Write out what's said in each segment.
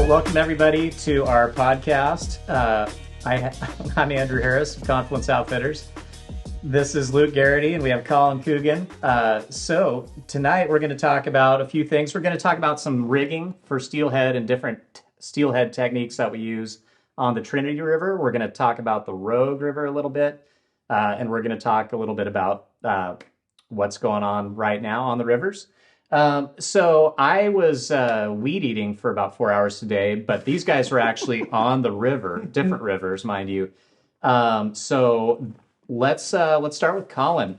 welcome everybody to our podcast. I'm Andrew Harris of Confluence Outfitters. This is Luke Geraty, and we have Colin Coogan. So tonight we're going to talk about a few things. We're going to talk about some rigging for steelhead and different steelhead techniques that we use on the Trinity River. We're going to talk about the Rogue River a little bit, and we're going to talk a little bit about what's going on right now on the rivers. So I was weed eating for about 4 hours today, but these guys were actually on the river, different rivers, mind you. So let's start with Colin.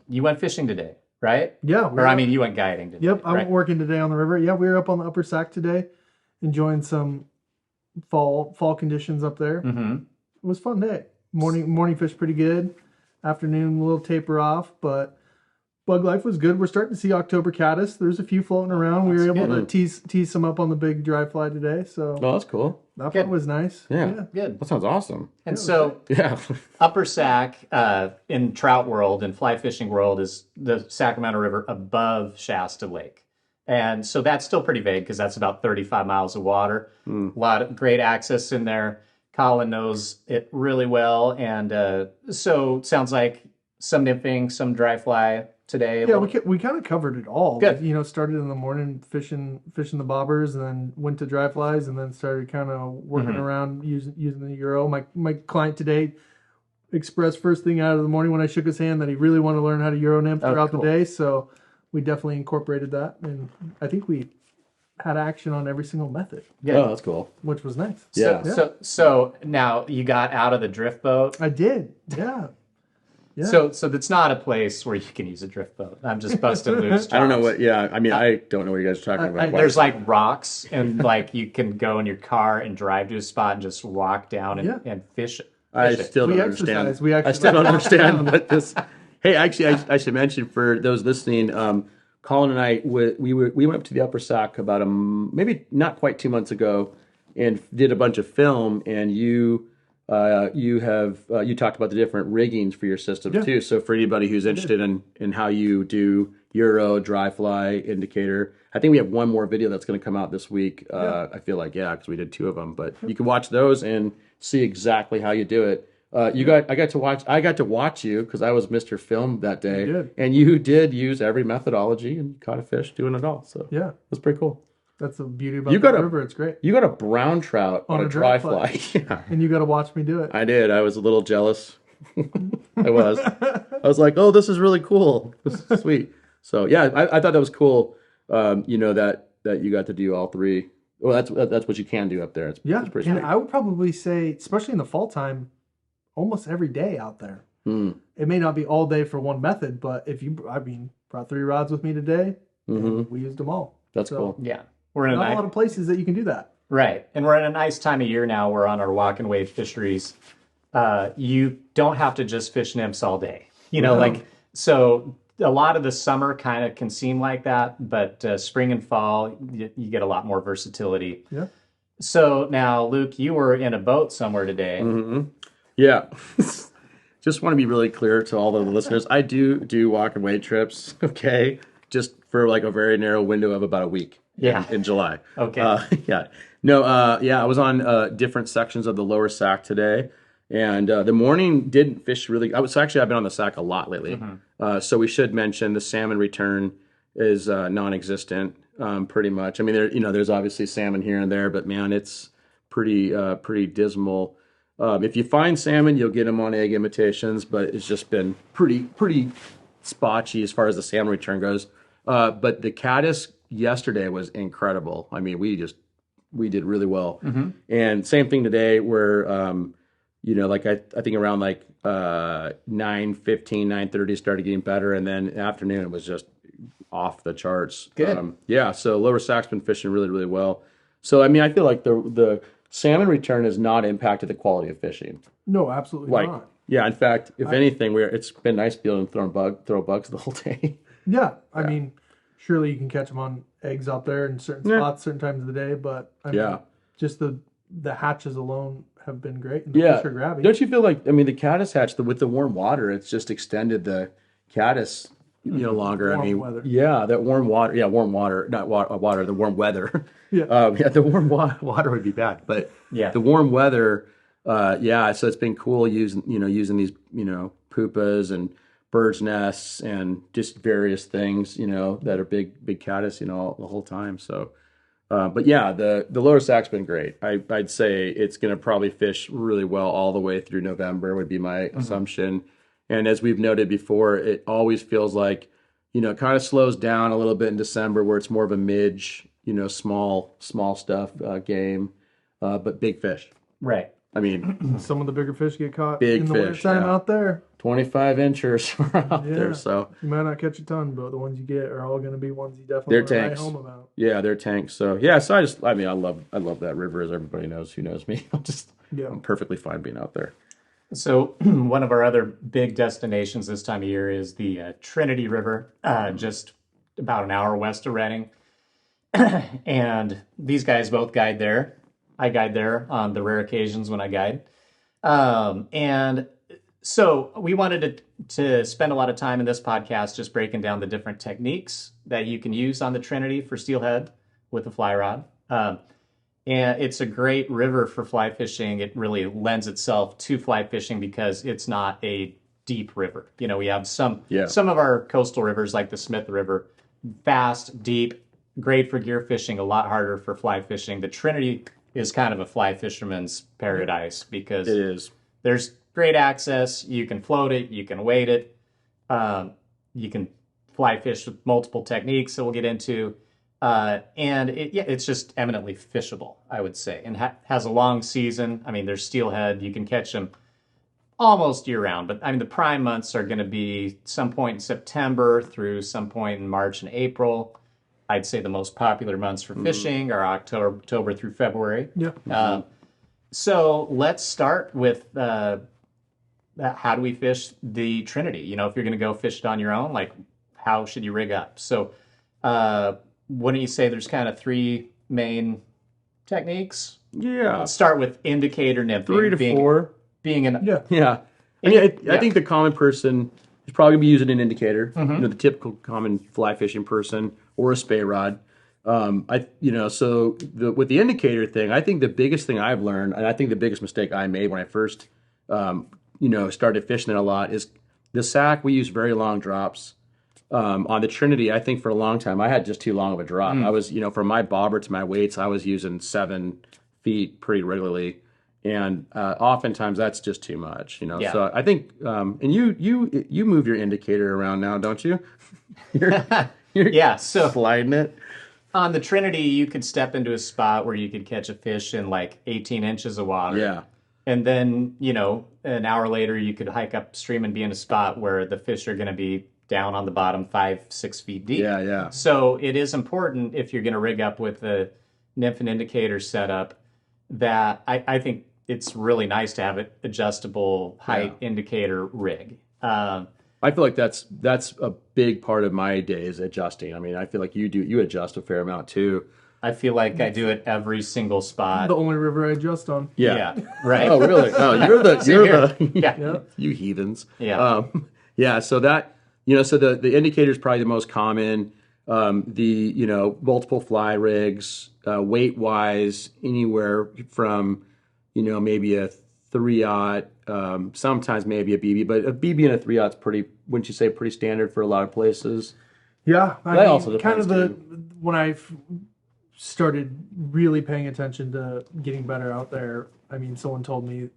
You went fishing today, right? Yeah. You went guiding today. Yep, I went working today on the river. Yeah, we were up on the upper Sac today, enjoying some fall conditions up there. Mm-hmm. It was a fun day. Morning fish pretty good. Afternoon a little taper off, but bug life was good. We're starting to see October caddis. There's a few floating around. We were able to tease some up on the big dry fly today. So that's cool. That part was nice. Yeah, good. That sounds awesome. And so, Upper Sac in trout world and fly fishing world is the Sacramento River above Shasta Lake. And so that's still pretty vague because that's about 35 miles of water. A lot of great access in there. Colin knows it really well. And so it sounds like some nymphing, some dry fly today. Yeah, we kind of covered it all. Good. You know, started in the morning fishing the bobbers, and then went to dry flies, and then started kind of working around using the Euro. My client today expressed first thing out of the morning when I shook his hand that he really wanted to learn how to Euro nymph throughout the day. So we definitely incorporated that, and I think we had action on every single method. Yeah, oh, that's cool. Which was nice. So now you got out of the drift boat. I did. Yeah. Yeah. So that's not a place where you can use a drift boat. I'm just busting loose. I don't know what. Yeah, I mean, I don't know what you guys are talking about. There's like rocks, and like you can go in your car and drive to a spot and just walk down and fish it. I still don't understand. I still don't understand what this. Hey, actually, I should mention for those listening, Colin and I we went up to the Upper Sac about maybe not quite 2 months ago, and did a bunch of film, and you talked about the different riggings for your system too. So for anybody who's interested in how you do Euro, dry fly, indicator, I think we have one more video that's going to come out this week. I feel like, because we did 2 of them, but you can watch those and see exactly how you do it. I got to watch you because I was Mr. Film that day, and you did use every methodology and caught a fish doing it all. So yeah, that's pretty cool. That's the beauty about the river. It's great. You got a brown trout on a dry fly. Yeah. And you got to watch me do it. I did. I was a little jealous. I was like, oh, this is really cool. This is sweet. So yeah, I thought that was cool. That you got to do all 3. Well, that's what you can do up there. It's pretty sweet. And I would probably say, especially in the fall time, almost every day out there. It may not be all day for one method, but if you, brought 3 rods with me today, and we used them all. That's cool. Yeah. We're in a lot of places that you can do that. Right. And we're in a nice time of year now. We're on our walk and wade fisheries. You don't have to just fish nymphs all day. So a lot of the summer kind of can seem like that, but spring and fall, you get a lot more versatility. Yeah. So now, Luke, you were in a boat somewhere today. Mm-hmm. Yeah. Just want to be really clear to all the listeners. I do walk and wade trips, okay? Just for like a very narrow window of about a week. In July. Okay. I was on different sections of the lower Sac today, and the morning didn't fish really. I've been on the Sac a lot lately. So we should mention the salmon return is non-existent, pretty much. I mean, there's obviously salmon here and there, but man, it's pretty dismal. If you find salmon, you'll get them on egg imitations, but it's just been pretty spotchy as far as the salmon return goes. But the caddis yesterday was incredible. I mean, we did really well. And same thing today where, I think around like 9:15, 9:30 started getting better. And then afternoon, it was just off the charts. Good. So lower Sac's been fishing really, really well. So, I mean, I feel like the salmon return has not impacted the quality of fishing. No, absolutely not. Yeah, in fact, if anything, it's been nice being able to throw bugs the whole day. Yeah, I mean, surely you can catch them on eggs out there in certain spots, certain times of the day, but just the hatches alone have been great. And the fish are grabbing. Don't you feel like, the caddis hatch, with the warm water, it's just extended the caddis, longer. Warm weather. Yeah, that warm water. Yeah, warm water, not water. The warm weather. Yeah. The warm water would be bad, but Yeah. the warm weather. So it's been cool using these pupas and birds' nests and just various things that are big caddis the whole time. So. But yeah, the lower sack's been great. I'd say it's going to probably fish really well all the way through November would be my assumption. And as we've noted before, it always feels like, it kind of slows down a little bit in December where it's more of a midge, small stuff game, but big fish. Right. I mean, Some of the bigger fish get caught Big in the fish, wintertime yeah. out there. 25 inchers are out there. So You might not catch a ton, but the ones you get are all going to be ones you definitely They're want to write tanks. home about. yeah, they're tanks. So yeah, so I love that river, as everybody knows who knows me. I'm perfectly fine being out there. So one of our other big destinations this time of year is the Trinity River, just about an hour west of Redding. And these guys both guide there. I guide there on the rare occasions when I guide. And so we wanted to spend a lot of time in this podcast just breaking down the different techniques that you can use on the Trinity for steelhead with a fly rod. And it's a great river for fly fishing. It really lends itself to fly fishing because it's not a deep river. We have some of our coastal rivers like the Smith River, fast, deep, great for gear fishing, a lot harder for fly fishing. The Trinity is kind of a fly fisherman's paradise because It is. there's great access. You can float it, you can weight it, you can fly fish with multiple techniques that we'll get into. And it's just eminently fishable, I would say, and has a long season. I mean, there's steelhead. You can catch them almost year round, but I mean, the prime months are going to be some point in September through some point in March and April. I'd say the most popular months for fishing are October through February. Yeah. So let's start with how do we fish the Trinity? If you're going to go fish it on your own, like how should you rig up? So wouldn't you say there's kind of three main techniques? Yeah. Let's start with indicator nymphing. 3 to 4. Being an Yeah. I think the common person is probably going to be using an indicator, the typical common fly fishing person, or a Spey rod. With the indicator thing, I think the biggest thing I've learned, and I think the biggest mistake I made when I first, started fishing it a lot, is the sack. We use very long drops. On the Trinity, I think for a long time, I had just too long of a drop. I was, from my bobber to my weights, I was using 7 feet pretty regularly. And oftentimes that's just too much, Yeah. So I think, and you move your indicator around now, don't you? You're so sliding it. on the Trinity, you could step into a spot where you could catch a fish in like 18 inches of water. Yeah. And then, an hour later, you could hike upstream and be in a spot where the fish are going to be down on the bottom 5-6 feet deep. Yeah. So it is important if you're going to rig up with the nymph and indicator setup that I think it's really nice to have an adjustable height indicator rig. I feel like that's a big part of my day is adjusting. I mean, I feel like you adjust a fair amount too. I feel like I do it every single spot. The only river I adjust on. Yeah. Right. Oh, really? Oh, you're the Yeah. you heathens. Yeah. So that so the indicator is probably the most common. Multiple fly rigs, weight wise, anywhere from maybe a 3/0, sometimes maybe a BB, but a BB and a 3/0 is pretty. Wouldn't you say pretty standard for a lot of places? Yeah, That also kind depends, of when I started really paying attention to getting better out there. I mean, someone told me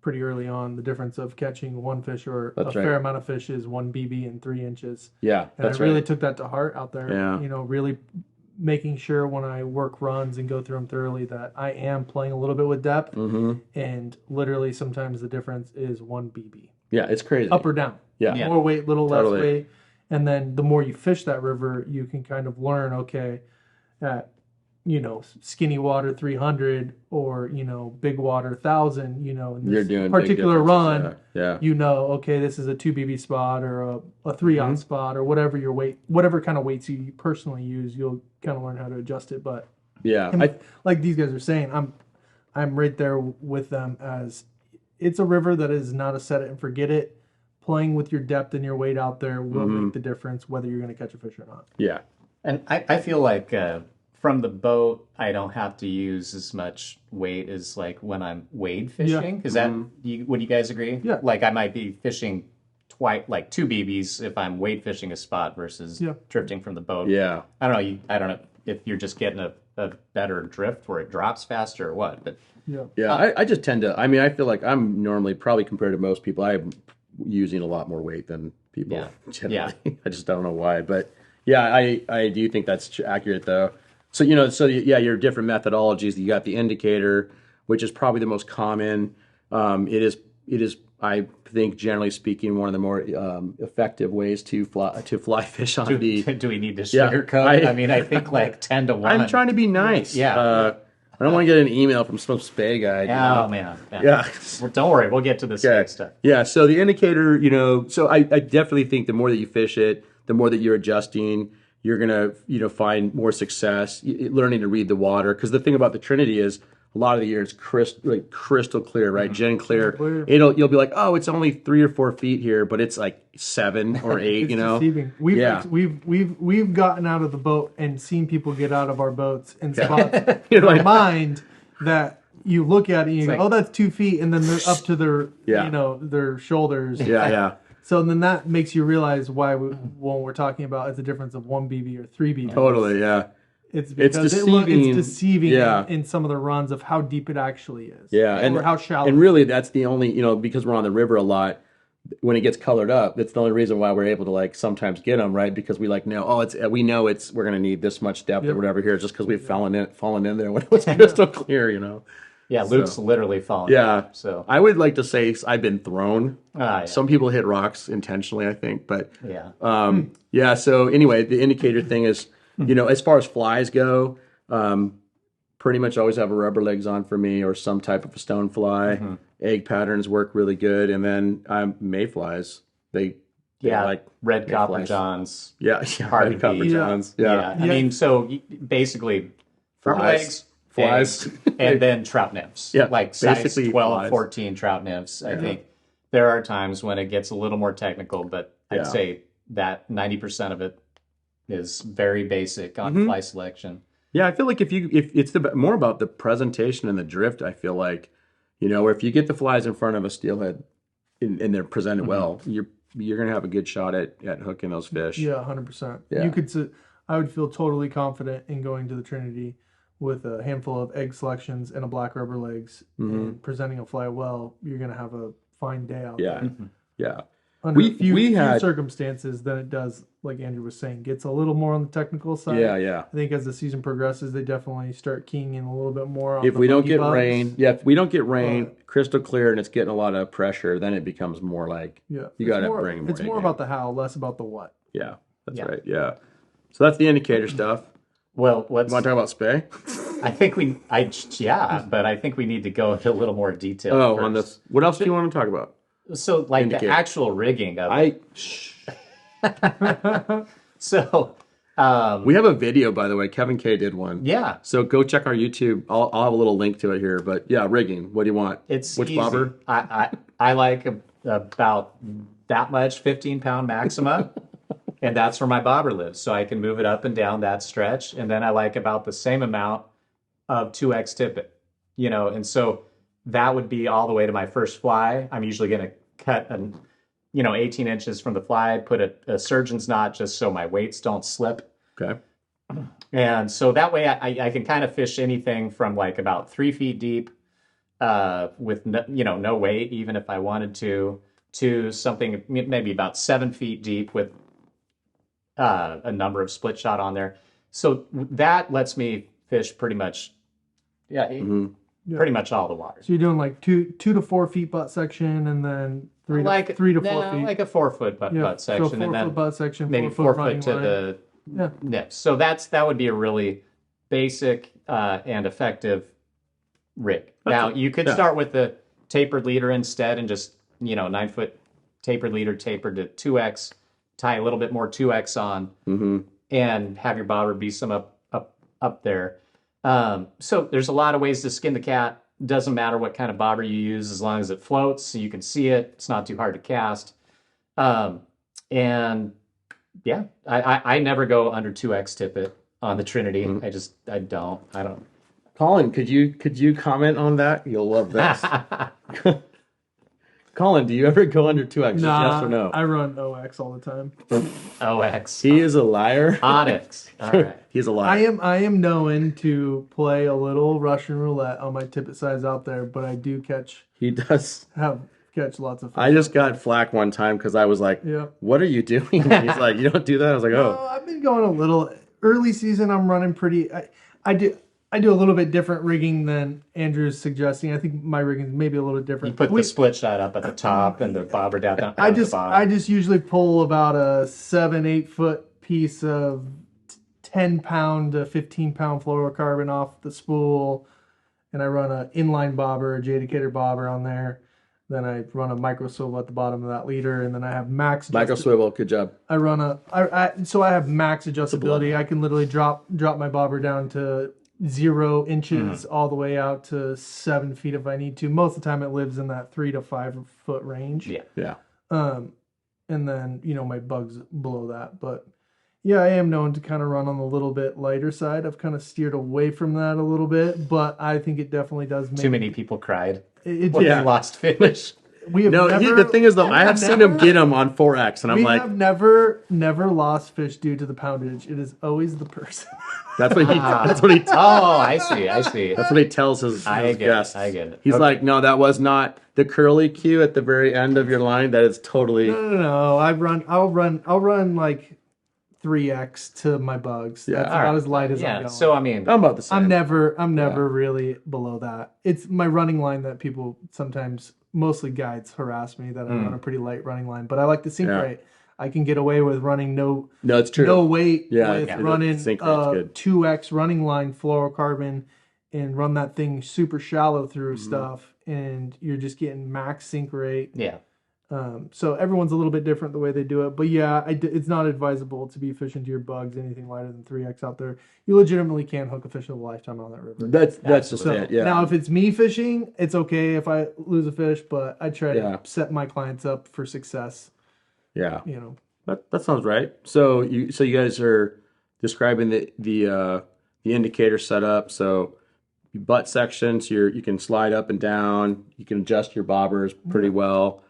pretty early on the difference of catching one fish or fair amount of fish is 1 BB in 3 inches. Yeah, and I really took that to heart out there. Yeah. Really making sure when I work runs and go through them thoroughly that I am playing a little bit with depth. And literally sometimes the difference is 1 BB. Yeah, it's crazy. Up or down. Yeah. More weight, little Totally. less weight. And then the more you fish that river, you can kind of learn, okay, at, skinny water 300 or, big water 1,000, in You're this doing particular big run, yeah. Okay, this is a 2 BB spot or a 3/0 spot or whatever your weight, whatever kind of weights you personally use, you'll kind of learn how to adjust it. But Yeah. like these guys are saying, I'm right there with them as it's a river that is not a set it and forget it, playing with your depth and your weight out there will make the difference whether you're going to catch a fish or not. Yeah. And I feel like from the boat, I don't have to use as much weight as like when I'm wade fishing. Is that, would you guys agree? Yeah. Like I might be fishing like 2 BBs if I'm wade fishing a spot versus drifting from the boat. Yeah. I don't know. I don't know if you're just getting a better drift where it drops faster or what, but I just tend to, I mean, I feel like I'm normally, probably compared to most people, I'm using a lot more weight than people generally. I just don't know why. But yeah, I do think that's accurate though. So, your different methodologies, you got the indicator, which is probably the most common. It is, I think, generally speaking, one of the more effective ways to fly fish on the. Do we need to sugarcoat? I mean, I think like 10 to 1. I'm trying to be nice. Yeah. I don't want to get an email from some Spey guy. Oh, man. Yeah. Well, don't worry. We'll get to the Spey stuff. Yeah. So the indicator, so I definitely think the more that you fish it, the more that you're adjusting, you're going to, find more success, learning to read the water. Because the thing about the Trinity is a lot of the year it's crystal clear, right? Gen clear. You'll be like, oh, it's only 3 or 4 feet here, but it's like 7 or 8, It's deceiving. We've gotten out of the boat and seen people get out of our boats and spots in my mind that you look at it and you go, oh, that's 2 feet, and then they're up to their their shoulders. Yeah. So then that makes you realize why when we're talking about it's a difference of 1 BB or 3 BB. Totally, yeah. It's because it's deceiving in some of the runs of how deep it actually is. Yeah, or how shallow. And really, that's the only, because we're on the river a lot, when it gets colored up, that's the only reason why we're able to like sometimes get them, right? Because we like know, we're going to need this much depth or whatever here, just because we've fallen in there when it was crystal clear, Yeah, Luke's literally fallen. Yeah. So I would like to say I've been thrown. Yeah. Some people hit rocks intentionally, I think, but yeah. So anyway, the indicator thing is, as far as flies go, pretty much always have a rubber legs on for me or some type of a stone fly. Egg patterns work really good, and then mayflies. They like red copper johns. Yeah, red copper johns. Yeah. I mean, so basically, rubber legs. Flies. And then trout nymphs. Yeah, like size basically 12, flies. 14 trout nymphs. I think there are times when it gets a little more technical, but I'd say that 90% of it is very basic on fly selection. Yeah, I feel like if it's more about the presentation and the drift, I feel like, where if you get the flies in front of a steelhead and they're presented well, you're going to have a good shot at hooking those fish. Yeah, 100%. Yeah. I would feel totally confident in going to the Trinity with a handful of egg selections and a black rubber legs and presenting a fly well. You're going to have a fine day out there. Yeah. Under few circumstances than it does, like Andrew was saying, gets a little more on the technical side. Yeah. I think as the season progresses, they definitely start keying in a little bit more on if we don't get rain, crystal clear, and it's getting a lot of pressure, then it becomes more like you got to bring more. It's more about the how, less about the what. Yeah, that's right. Yeah. So that's the indicator stuff. Well, you want to talk about Spey? but I think we need to go into a little more detail. Oh, first. On this. What else do you want to talk about? So, like indicator. The actual rigging of it. So, we have a video, by the way. Kevin K did one. Yeah. So go check our YouTube. I'll have a little link to it here. But yeah, rigging. What do you want? Which easy. Bobber? I like about that much 15-pound maxima. And that's where my bobber lives. So I can move it up and down that stretch. And then I like about the same amount of 2X tippet, and so that would be all the way to my first fly. I'm usually going to cut 18 inches from the fly, put a surgeon's knot just so my weights don't slip. Okay. And so that way I can kind of fish anything from like about 3 feet deep with no weight, even if I wanted to something maybe about 7 feet deep with a number of split shot on there. So that lets me fish pretty much, pretty much all the water. So you're doing like 2 to 4 feet butt section, and then 3 to 4 feet. Like a 4 foot butt section, so 4 and then foot butt section, maybe 4 foot to the nips. So that would be a really basic and effective rig. Now you could start with the tapered leader instead, and just 9 foot tapered leader tapered to 2X. Tie a little bit more 2X on, and have your bobber be some up there. So there's a lot of ways to skin the cat. Doesn't matter what kind of bobber you use, as long as it floats, so you can see it. It's not too hard to cast. And yeah, I never go under 2x tippet on the Trinity. I don't. Colin, could you comment on that? You'll love this. Colin, do you ever go under 2x? Nah, Yes or no? I run OX all the time. OX. He is a liar. Onyx. All right. He's a liar. I am known to play a little Russian roulette on my tippet size out there, but I do He does. catch lots of fish. I just got flack one time because I was like, Yeah. "What are you doing?" He's like, "You don't do that." I was like, "Oh." No, I've been going a little early season. I'm running pretty. I do a little bit different rigging than Andrew's suggesting. I think my rigging is maybe a little different. You put the split shot up at the top and the bobber down at the bottom. I just usually pull about a 7-8 foot piece of 10-pound to 15-pound fluorocarbon off the spool, and I run an inline bobber, a Jadicator bobber on there. Then I run a micro swivel at the bottom of that leader, and then I have max Micro swivel, good job. I run so I have max adjustability. I can literally drop my bobber down to 0 inches all the way out to 7 feet if I need to. Most of the time it lives in that 3 to 5 foot range. Yeah. And then, my bugs below that. But yeah, I am known to kind of run on the little bit lighter side. I've kind of steered away from that a little bit, but I think it definitely does make... Too many people cried It when they lost fish. We have the thing is though, I have seen him get him on 4X, and I'm like, have never lost fish due to the poundage. It is always the person. that's what he Oh, I see. that's what he tells his guests. I get it. He's like, no, that was not the curly cue at the very end of your line. That is totally No. I'll run like 3x to my bugs. Yeah. That's about as light as I'm Yeah, going. so I mean, I'm about the same. I'm never really below that. It's my running line that people sometimes, mostly guides, harass me that I run a pretty light running line, but I like the sink rate. I can get away with running no it's true. no weight with the running sink rate's good. 2x running line fluorocarbon and run that thing super shallow through stuff, and you're just getting max sink rate. yeah. So everyone's a little bit different the way they do it, but yeah, it's not advisable to be fishing to your bugs anything lighter than 3x out there. You legitimately can't hook a fish of a lifetime on that river. That's just it. Yeah. Now, if it's me fishing, it's okay if I lose a fish, but I try to set my clients up for success. Yeah. That sounds right. So you guys are describing the indicator setup. So butt sections, you can slide up and down. You can adjust your bobbers pretty well.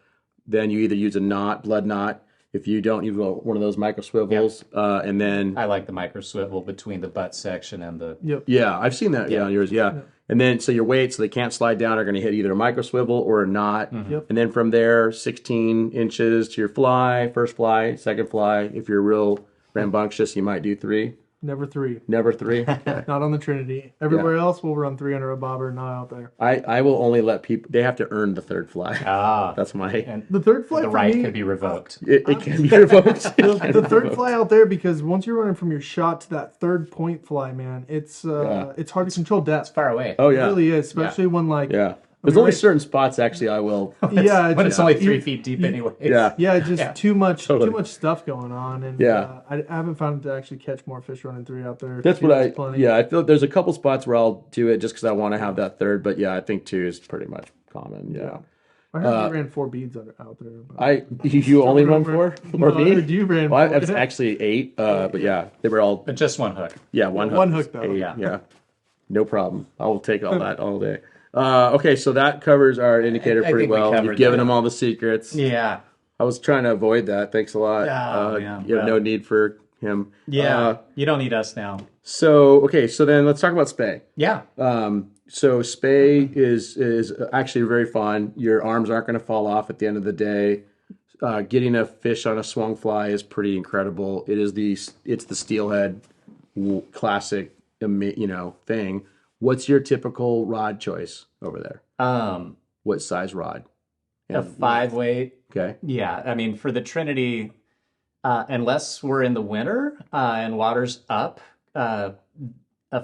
Then you either use a blood knot. If you don't, you go one of those micro swivels, and then I like the micro swivel between the butt section and the. Yep. Yeah, I've seen that. Yeah, on yours. Yeah. And then so your weights, so they can't slide down, are going to hit either a micro swivel or a knot. Yep. And then from there, 16 inches to your fly, first fly, second fly. If you're real rambunctious, you might do 3. Never 3. Never 3. Not on the Trinity. Everywhere else, we'll run 3 under a bobber, not out there. I will only let people. They have to earn the third fly. That's my. And The third fly the for right me, can be revoked. It can be revoked. the third fly out there, because once you're running from your shot to that third point fly, man, it's hard to control depth. Far away. Oh It yeah. really is, especially when like There's only certain spots actually I will. When it's only 3 feet deep anyway. Yeah. Just too much stuff going on, and I haven't found it to actually catch more fish running 3 out there. That's 2 what is plenty. I feel there's a couple spots where I'll do it just because I want to have that third, but I think 2 is pretty much common. Yeah. I heard you ran 4 beads out there. But... You only run 4 No, or me? I heard you ran Well, 4. it's actually 8, but they were all But just one hook. one hook. One hook though. 8, yeah. No problem. I will take all that all day. Okay, so that covers our indicator I pretty think we well. covered You've given that. them all the secrets. Yeah. I was trying to avoid that. Thanks a lot. You have no need for him. Yeah. You don't need us now. So then let's talk about Spey. Yeah. So Spey is actually very fun. Your arms aren't going to fall off at the end of the day. Getting a fish on a swung fly is pretty incredible. It's the Steelhead classic, thing. What's your typical rod choice over there? What size rod? A 5 weight. Okay. Yeah. I mean, for the Trinity, unless we're in the winter and water's up, a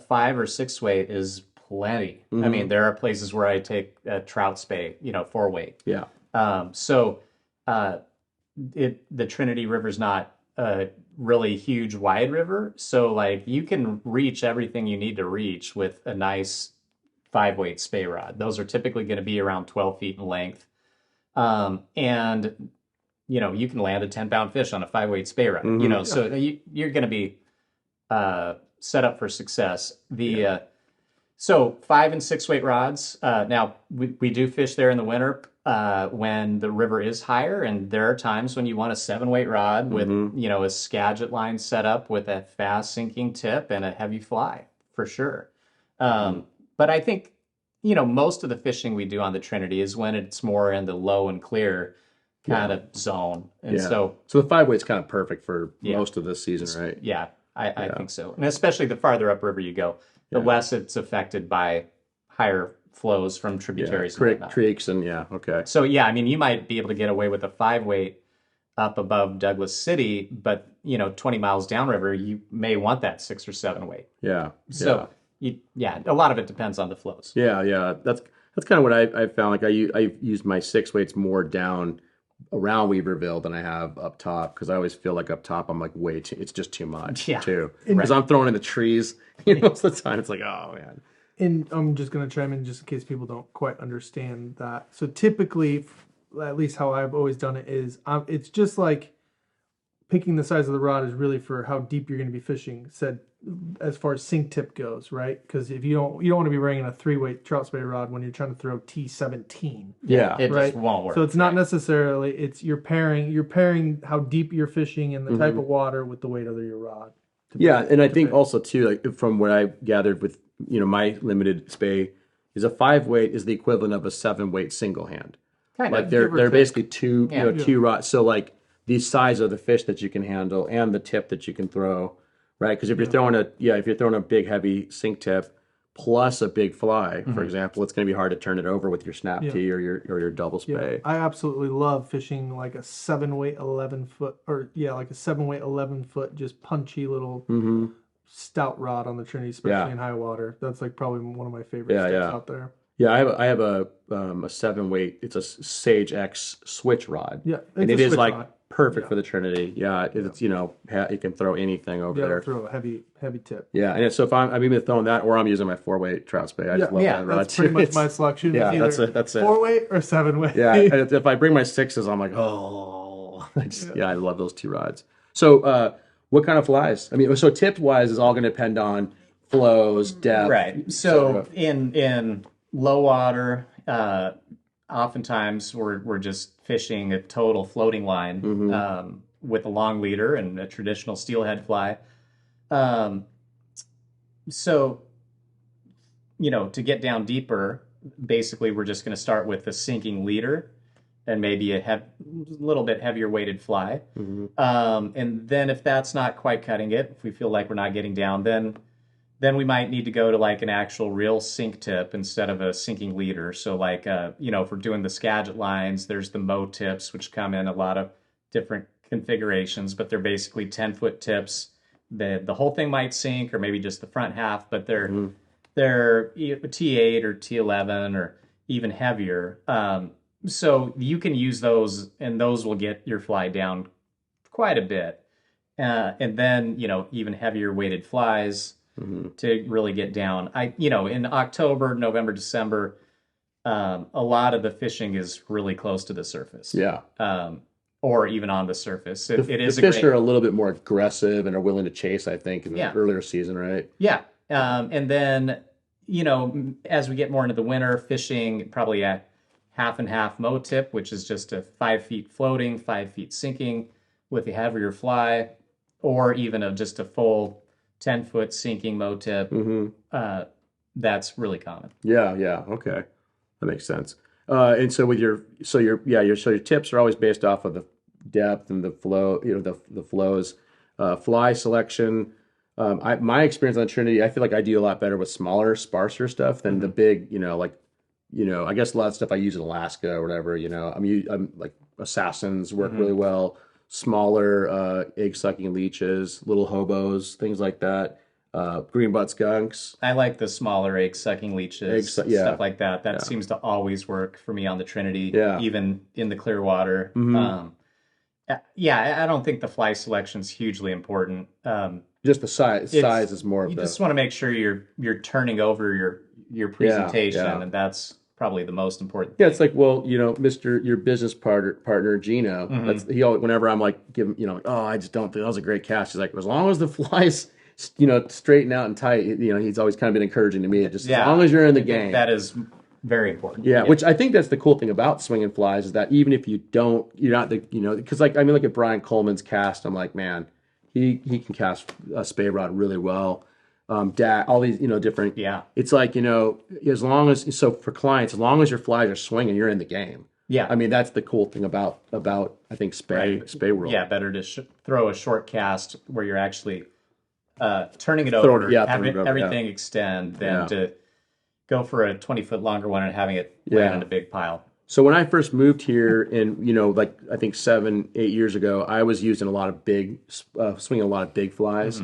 5 or 6 weight is plenty. I mean, there are places where I take a trout Spey, 4 weight. Yeah. The Trinity River's not a really huge wide river, so like you can reach everything you need to reach with a nice 5 weight Spey rod. Those are typically going to be around 12 feet in length. And you can land a 10-pound fish on a 5-weight Spey rod. So you're going to be set up for success. So 5 and 6-weight rods. Now we do fish there in the winter when the river is higher, and there are times when you want a 7-weight rod with a Skagit line set up with a fast sinking tip and a heavy fly for sure. But I think most of the fishing we do on the Trinity is when it's more in the low and clear kind of zone, and so the 5-weight's kind of perfect for most of this season, right? Yeah, I think so, and especially the farther upriver you go, the less it's affected by higher flows from tributaries, creeks, and So you might be able to get away with a 5-weight up above Douglas City, but 20 miles downriver, you may want that 6 or 7-weight. So a lot of it depends on the flows. That's kind of what I found. Like I used my 6-weights more down around Weaverville than I have up top, because I always feel like up top I'm like it's just too much too, because I'm throwing in the trees most of the time. It's like, oh man. And I'm just going to chime in just in case people don't quite understand that. So typically, at least how I've always done it is, it's just like picking the size of the rod is really for how deep you're going to be fishing, said as far as sink tip goes, right? Because if you don't want to be bringing a 3-weight trout Spey rod when you're trying to throw T17. It just won't work. So it's not necessarily, you're pairing how deep you're fishing and the type of water with the weight of your rod. And I think also too, like from what I gathered with my limited Spey, is a 5-weight is the equivalent of a 7-weight single hand. Like they're basically two rods. So like the size of the fish that you can handle and the tip that you can throw, right? Because if you're throwing a big heavy sink tip plus a big fly, for example, it's going to be hard to turn it over with your snap tee or your double Spey. I absolutely love fishing like a 7-weight 11-foot, or like a 7-weight 11-foot, just punchy little stout rod on the Trinity, especially in high water. That's like probably one of my favorite stuff out there. I have a 7-weight. It's a Sage X switch rod. And it is like perfect for the Trinity. It's you can throw anything over there. Throw a heavy tip. And so if I'm even throwing that, or I'm using my 4-weight trout Spey. I just love that rod. That's pretty much my selection. That's it. 4-weight or 7-weight. And if I bring my 6s, I'm like, I love those 2 rods. So what kind of flies? So tip wise is all going to depend on flows, depth. Right. So in low water, oftentimes we're just fishing a total floating line with a long leader and a traditional steelhead fly. So to get down deeper, basically we're just going to start with a sinking leader and maybe a little bit heavier weighted fly. And then if that's not quite cutting it, if we feel like we're not getting down, then we might need to go to like an actual real sink tip instead of a sinking leader. So like, if we're doing the Skagit lines, there's the Mo tips, which come in a lot of different configurations, but they're basically 10-foot tips. The whole thing might sink, or maybe just the front half, but they're T8 or T11 or even heavier. So you can use those, and those will get your fly down quite a bit. And then, even heavier weighted flies to really get down. In October, November, December, a lot of the fishing is really close to the surface. Or even on the surface. The fish are a little bit more aggressive and are willing to chase, I think, in the earlier season, right? And then, as we get more into the winter, fishing probably a half and half Mo tip, which is just a 5 feet floating, 5 feet sinking with a heavier fly, or even just a full 10-foot sinking Mo tip. That's really common. Okay, that makes sense. And so with your tips are always based off of the depth and the flow, the flows, fly selection. My experience on Trinity, I feel like I do a lot better with smaller, sparser stuff than the big, I guess a lot of stuff I use in Alaska or whatever. I'm like assassins work really well. Smaller egg sucking leeches, little hobos, things like that. Green butt skunks. I like the smaller egg sucking leeches, stuff like that. That seems to always work for me on the Trinity, even in the clear water. I don't think the fly selection is hugely important. Just the size is more of you just want to make sure you're turning over your presentation, and that's probably the most important. Yeah, it's like, well, Mr. Your business partner Gino. That's he always, whenever I'm like, oh, I just don't think that was a great cast. He's like, as long as the flies, straighten out and tight. He's always kind of been encouraging to me. Just as long as you're in the game. That is very important. Yeah, which I think that's the cool thing about swinging flies is that even if you're not because look at Brian Coleman's cast. I'm like, man, he can cast a Spey rod really well. All these, different. Yeah. It's like, as long as for clients, as long as your flies are swinging, you're in the game. Yeah. I mean, that's the cool thing about I think Spey world. Yeah, better to throw a short cast where you're actually turning it over, everything extend than to go for a 20-foot longer one and having it land in a big pile. So when I first moved here, and I think 7-8 years ago, I was using swinging a lot of big flies,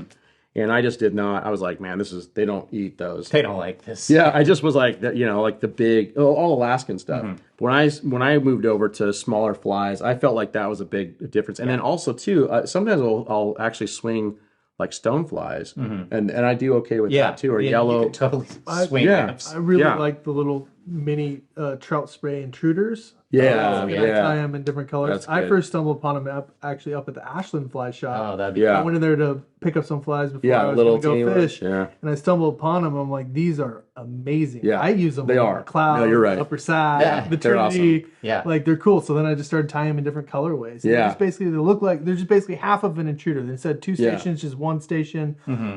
and I just did not. I was like, man, they don't eat those. They don't like this. Yeah, I just was like, like the big, all Alaskan stuff. But when I moved over to smaller flies, I felt like that was a big difference. And then also too, sometimes I'll actually swing like stone flies, and I do okay with that too, or yellow. You can totally swing. I really like the little mini trout spray intruders. Yeah. Tie them in different colors. I first stumbled upon them up at the Ashland Fly Shop. Oh, that'd be I went in there to pick up some flies before I was going to go fish. Yeah. And I stumbled upon them. I'm like, these are amazing. Yeah. I use them They on are. the Cloud, No, you're right. Upper Side, the they're Trinity. awesome. Yeah. Like, they're cool. So then I just started tying them in different colorways. And they look like they're just basically half of an intruder. Instead of 2 stations, just 1 station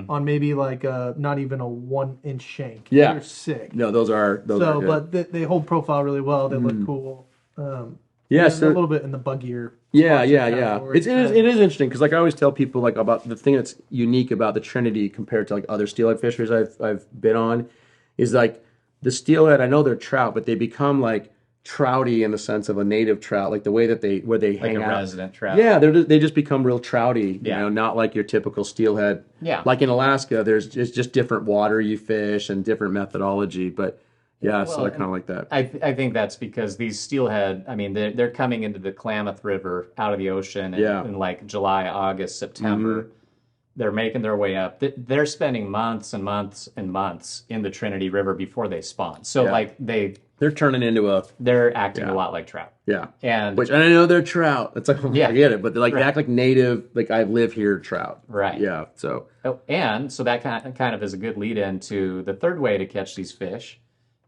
on maybe like not even a 1-inch shank. Yeah. They're sick. No, those are good. But they hold profile really well. They look cool. Yes, a little bit in the buggier. Yeah. It is interesting because like I always tell people like about the thing that's unique about the Trinity compared to like other steelhead fisheries I've been on is like the steelhead. I know they're trout, but they become like trouty in the sense of a native trout, like the way that they hang out. Like a resident trout. Yeah, they just become real trouty. Yeah. Not like your typical steelhead. Yeah. Like in Alaska, there's just different water you fish and different methodology, but. Yeah, so I kind of like that. I think that's because these steelhead, I mean, they're coming into the Klamath River out of the ocean in like July, August, September. They're making their way up. They're spending months and months and months in the Trinity River before they spawn. So like they're turning into they're acting a lot like trout. Yeah. And I know they're trout. It's like, I get it, but they act like native, like I live here trout. Right. Yeah. So. Oh, and so that kind of is a good lead into the third way to catch these fish.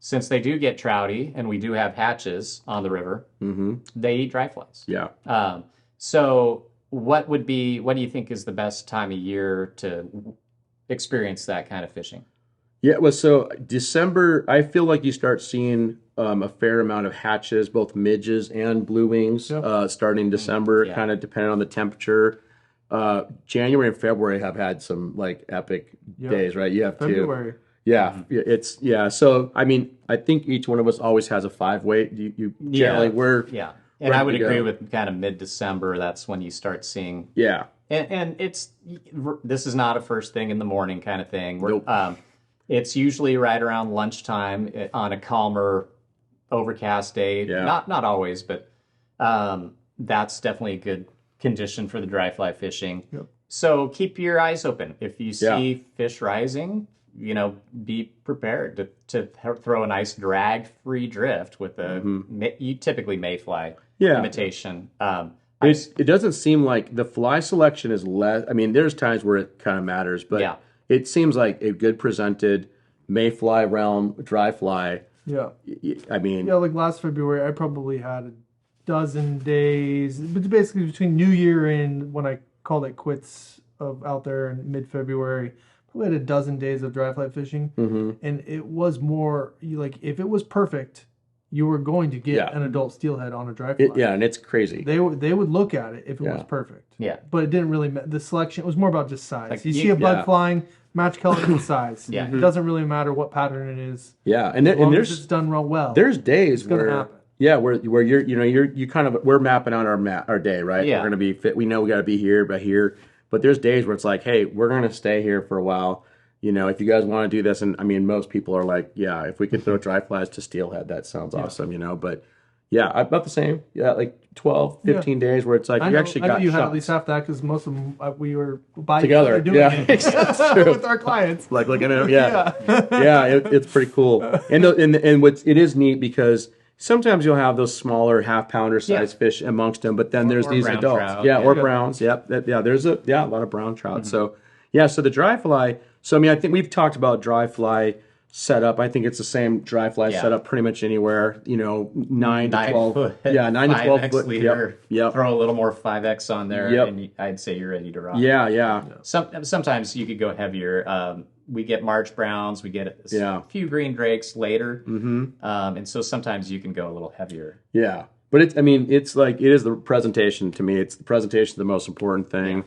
Since they do get trouty, and we do have hatches on the river, they eat dry flies. Yeah. So what do you think is the best time of year to experience that kind of fishing? Yeah, well, so December, I feel like you start seeing a fair amount of hatches, both midges and blue wings, starting December, kind of depending on the temperature. January and February have had some like epic days, right? You have February. Yeah, So I mean, I think each one of us always has a 5-weight. You generally and I would agree with kind of mid-December. That's when you start seeing and this is not a first thing in the morning kind of thing. Nope. It's usually right around lunchtime on a calmer, overcast day. Not always, but that's definitely a good condition for the dry fly fishing. Yep. So keep your eyes open. If you see fish rising, be prepared to throw a nice drag-free drift with you typically mayfly imitation. It doesn't seem like the fly selection is less. I mean, there's times where it kind of matters, but it seems like a good presented mayfly realm dry fly. Yeah. I mean, like last February, I probably had a dozen days, but basically between New Year and when I called it quits out there in mid-February. We had a dozen days of dry fly fishing, and it was more like if it was perfect, you were going to get an adult steelhead on a dry fly. And it's crazy. They would look at it if it was perfect. Yeah, but it didn't really. The selection, it was more about just size. Like, you see a bug flying, match color and size. It doesn't really matter what pattern it is. Yeah, and there's it's done real well. There's days where happen. Yeah, where you kind of we're mapping out our day, right? Yeah, we're gonna be fit. We know we got to be here, but there's days where it's like, hey, we're going to stay here for a while. If you guys want to do this, and I mean, most people are like, yeah, if we could throw dry flies to steelhead, that sounds awesome, But, Yeah, about the same. Yeah, like 12, 15 days where it's like you actually got I know you had shots. at least half that because most of them we were by Together. doing Yeah. it That's true. with our clients. Like looking at it, it's pretty cool. And what's it is neat because sometimes you'll have those smaller half pounder size fish amongst them, but then there's these brown adults, trout, or browns. Yep, there's a lot of brown trout. So so the dry fly. So I mean, I think we've talked about dry fly setup. I think it's the same dry fly setup pretty much anywhere. 9 to 12. Foot, 9 to 12 foot leader. Yep. Throw a little more 5X on there, and I'd say you're ready to rock. Yeah. Sometimes you could go heavier. We get March browns, we get a few green drakes later, and so sometimes you can go a little heavier. Yeah, but it's like it is the presentation to me. It's the presentation the most important thing.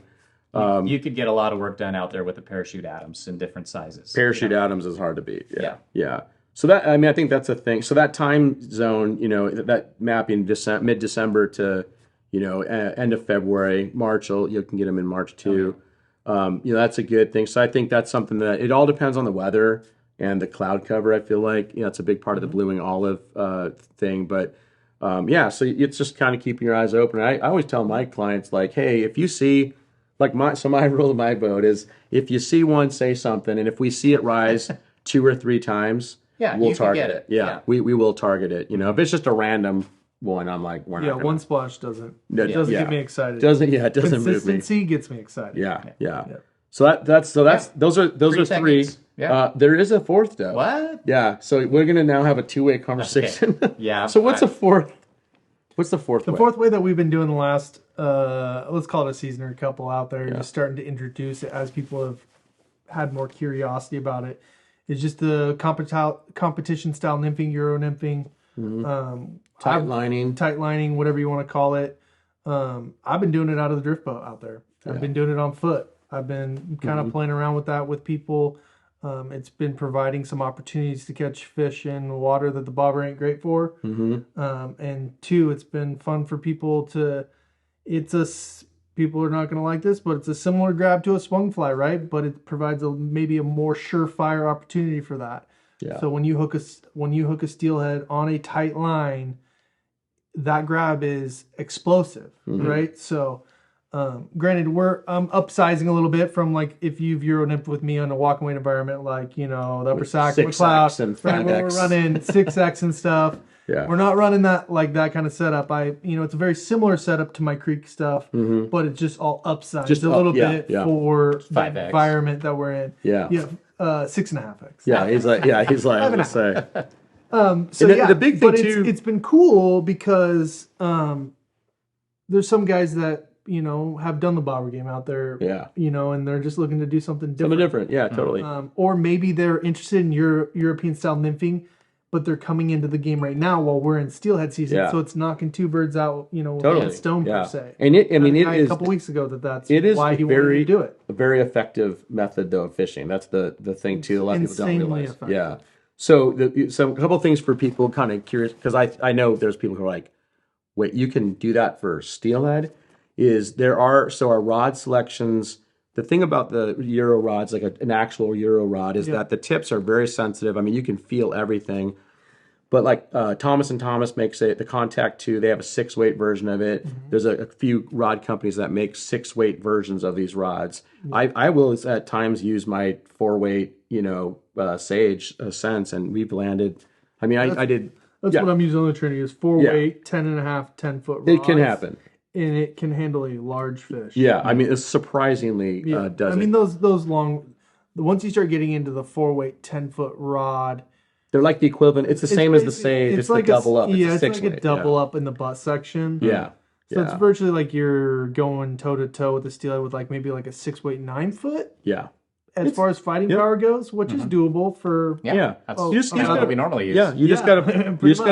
You could get a lot of work done out there with the parachute atoms in different sizes. Parachute atoms is hard to beat. Yeah. So that I think that's a thing. So that time zone, that mapping mid-December to end of February, March, you can get them in March too. That's a good thing. So I think that's something that it all depends on the weather and the cloud cover. I feel like it's a big part of the blue wing olive thing. But so it's just kind of keeping your eyes open. I always tell my clients like, hey, if you see my rule of my boat is if you see one, say something, and if we see it rise 2 or 3 times, we'll target it. Yeah, we will target it. If it's just a random one, I'm like, we're not. One splash doesn't get me excited. It doesn't move me. Consistency gets me excited. Yeah. So those are 3. Yeah. There is a 4th though. What? Yeah. So we're gonna now have a 2-way conversation. Okay. Yeah. So what's the 4th? What's the 4th? The 4th way that we've been doing the last, let's call it a season or a couple out there, just starting to introduce it as people have had more curiosity about it, is just the competition style nymphing, Euro nymphing, tight lining, whatever you want to call it. I've been doing it out of the drift boat out there. I've been doing it on foot. I've been kind of playing around with that with people. It's been providing some opportunities to catch fish in water that the bobber ain't great for. And 2, it's been fun for people to. People are not going to like this, but it's a similar grab to a swung fly, right? But it provides maybe a more surefire opportunity for that. Yeah. So when you hook a steelhead on a tight line, that grab is explosive, right? So. Granted, I'm upsizing a little bit from like if you've Euro nymphed with me on a walk away environment, like the upper sack, 6X and 5X. We're running 6X and stuff. Yeah, we're not running that kind of setup. It's a very similar setup to my creek stuff, but it's just all upsized a little bit for 5X. the environment that we're in. 6.5X. Yeah, he's like I'm gonna say. The big thing too, it's been cool because there's some guys that. Have done the bobber game out there. Yeah. And they're just looking to do something different. Yeah, totally. Or maybe they're interested in European style nymphing, but they're coming into the game right now while we're in steelhead season. Yeah. So it's knocking 2 birds out, with one stone per se. And it is a couple weeks ago that's why he wanted to do it. A very effective method though of fishing. That's the thing too. A lot of people don't realize. Effective. Yeah. So a couple things for people kind of curious because I know there's people who are like, wait, you can do that for steelhead? Our rod selections. The thing about the Euro rods, like an actual Euro rod, is that the tips are very sensitive. I mean, you can feel everything. But like Thomas & Thomas makes the Contact 2, they have a 6-weight version of it. There's a few rod companies that make 6-weight versions of these rods. I will at times use my 4-weight, Sage Sense, and we've landed. I mean, I did. That's what I'm using on the Trinity is 4-weight, 10.5, 10-foot rods. It can happen. And it can handle a large fish. Yeah, I mean, it's surprisingly does. I mean, those long. Once you start getting into the 4-weight, 10-foot rod, they're like the equivalent. It's the same as the Sage. It's like the double up. Yeah, it's like a double up in the butt section. Yeah. So it's virtually like you're going toe to toe with the steelhead with like maybe like a 6-weight 9-foot. Yeah. As far as fighting power goes, which is doable for that's what we normally use. Yeah, you just gotta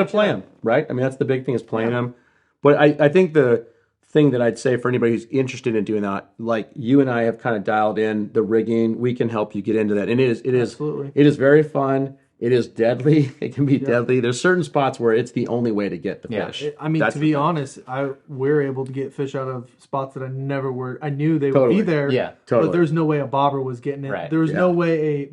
play them, right? I mean, that's the big thing is playing them. But I think the thing that I'd say for anybody who's interested in doing that, like you and I have kind of dialed in the rigging, we can help you get into that. And it is very fun. It is deadly. It can be deadly. There's certain spots where it's the only way to get the fish. I mean, to be honest, we're able to get fish out of spots that I never were. I knew they would be there. Yeah, totally. But there's no way a bobber was getting it. Right. There was no way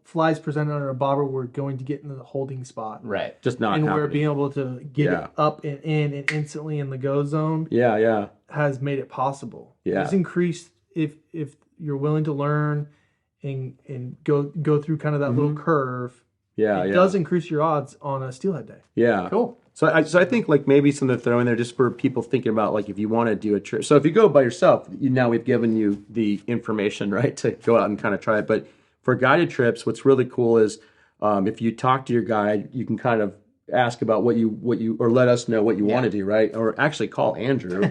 flies presented under a bobber were going to get into the holding spot. Right. Just not And we're happening. being able to get it up and in and instantly in the go zone Yeah. has made it possible. Yeah. It's increased if you're willing to learn and go through kind of that little curve. Yeah. It Yeah. does increase your odds on a steelhead day. Yeah. Cool. So I think like maybe something to throw in there just for people thinking about like if you want to do a trip. So if you go by yourself, now we've given you the information, right, to go out and kind of try it. But for guided trips, what's really cool is if you talk to your guide, you can kind of ask about what you or let us know what you want to do, right? Or actually call Andrew.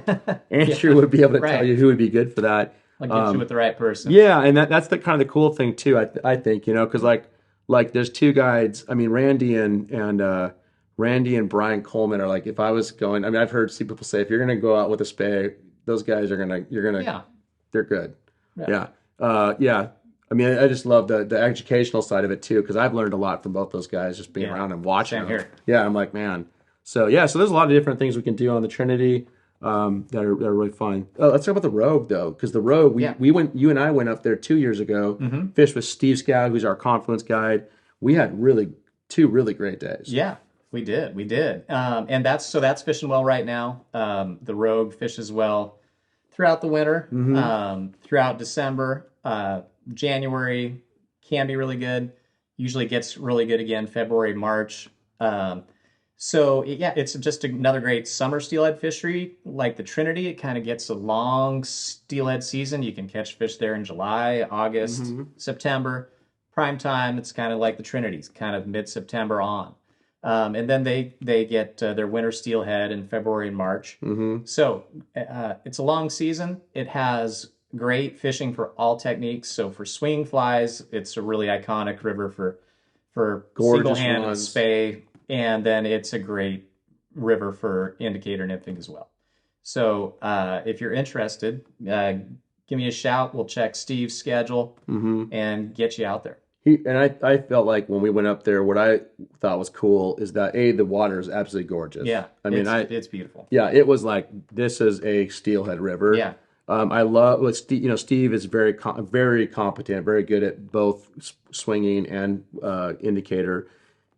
Andrew would be able to tell you who would be good for that. I'll get you with the right person. Yeah, and that's the kind of the cool thing too. I think because like there's two guides. I mean, Randy and Brian Coleman are like, if I was going, I mean, I've heard people say if you're going to go out with a Spey, those guys they're good. Yeah. I mean, I just love the educational side of it too, because I've learned a lot from both those guys just being around and watching them. Here. Yeah, I'm like, man. So there's a lot of different things we can do on the Trinity that are really fun. Let's talk about the Rogue though, because the Rogue, you and I went up there 2 years ago, fished with Steve Scout, who's our Confluence guide. We had two really great days. Yeah. We did. And that's fishing well right now. The Rogue fishes well throughout the winter, throughout December. January can be really good. Usually gets really good again February, March. It's just another great summer steelhead fishery. Like the Trinity, it kind of gets a long steelhead season. You can catch fish there in July, August, September. Prime time, it's kind of like the Trinity's, kind of mid-September on. And then they get their winter steelhead in February and March. So it's a long season. It has great fishing for all techniques. So for swinging flies, it's a really iconic river for single hand and Spey. And then it's a great river for indicator nymphing as well. So if you're interested, give me a shout. We'll check Steve's schedule and get you out there. I felt like when we went up there, what I thought was cool is that the water is absolutely gorgeous. Yeah, it's beautiful. Yeah, it was like this is a steelhead river. Yeah, I love Steve is very competent, very good at both swinging and indicator.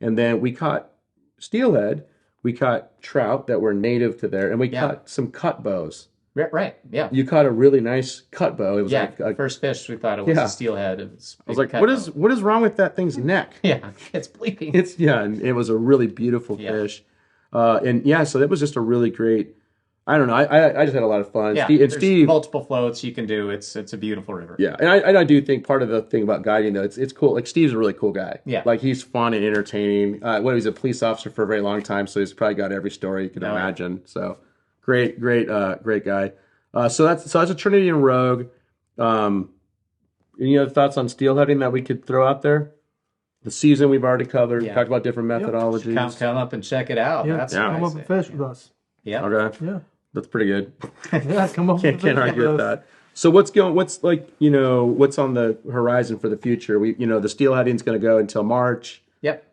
And then we caught steelhead, we caught trout that were native to there, and we caught some cut bows. Right. Yeah. You caught a really nice cut bow. It was like first fish we thought it was a steelhead. I was like, what is wrong with that thing's neck? Yeah, it's bleeding. And it was a really beautiful fish. So that was just a really great. I don't know. I just had a lot of fun. Yeah, Steve, multiple floats you can do. It's a beautiful river. Yeah, and I do think part of the thing about guiding though, it's cool. Like Steve's a really cool guy. Yeah, like he's fun and entertaining. He was a police officer for a very long time, so he's probably got every story you can imagine. So great guy. So that's a Trinity and Rogue. Any other thoughts on steelheading that we could throw out there? The season we've already covered. Yeah. Talked about different methodologies. Come up and check it out. Yeah, That's come up and fish with us. Yeah. Okay. Yeah. That's pretty good. Yeah, come up. Can't argue with that. So what's on the horizon for the future? The steelheading's going to go until March. Yep.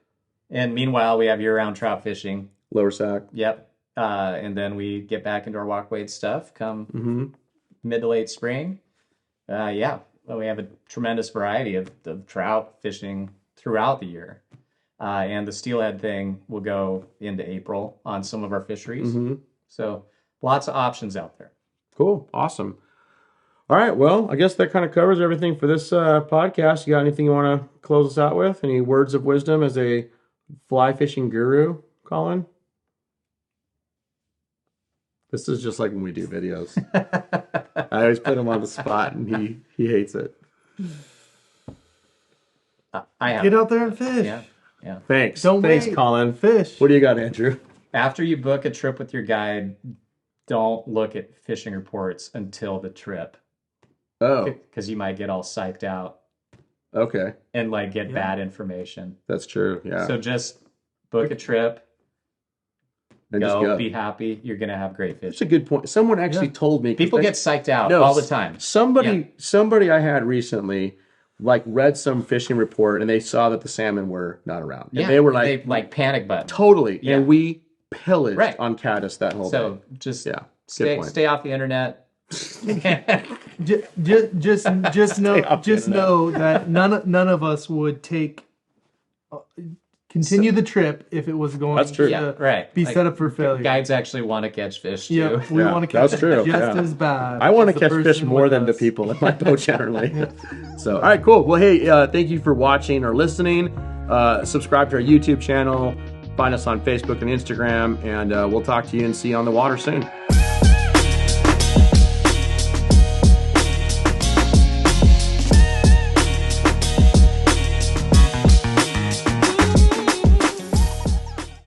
And meanwhile, we have year-round trout fishing. Lower Sac. Yep. And then we get back into our walkway stuff come mid to late spring. Well, we have a tremendous variety of trout fishing throughout the year. And the steelhead thing will go into April on some of our fisheries. So lots of options out there. Cool. Awesome. All right. Well, I guess that kind of covers everything for this podcast. You got anything you want to close us out with? Any words of wisdom as a fly fishing guru, Colin? This is just like when we do videos. I always put him on the spot, and he hates it. Get out there and fish. Yeah. Thanks. Don't Thanks, wait. Colin. Fish. What do you got, Andrew? After you book a trip with your guide, don't look at fishing reports until the trip. Oh. Because you might get all psyched out. Okay. And get bad information. That's true. Yeah. So just book a trip. And go, be happy. You're going to have great fish. That's a good point. Someone actually told me. People get psyched out all the time. Somebody I had recently read some fishing report and they saw that the salmon were not around. And they were like panic button. Totally. Yeah. And we pillaged on Caddis that whole day. So just stay off the internet. Just know that none of us would continue the trip if it was going That's true. to be set up for failure. Guides actually want to catch fish too. Yeah, we want to catch that's true. fish just as bad. I want to as the catch fish person more with than the us. people in my boat generally. So, all right, cool. Well, hey, thank you for watching or listening. Subscribe to our YouTube channel. Find us on Facebook and Instagram, and we'll talk to you and see you on the water soon.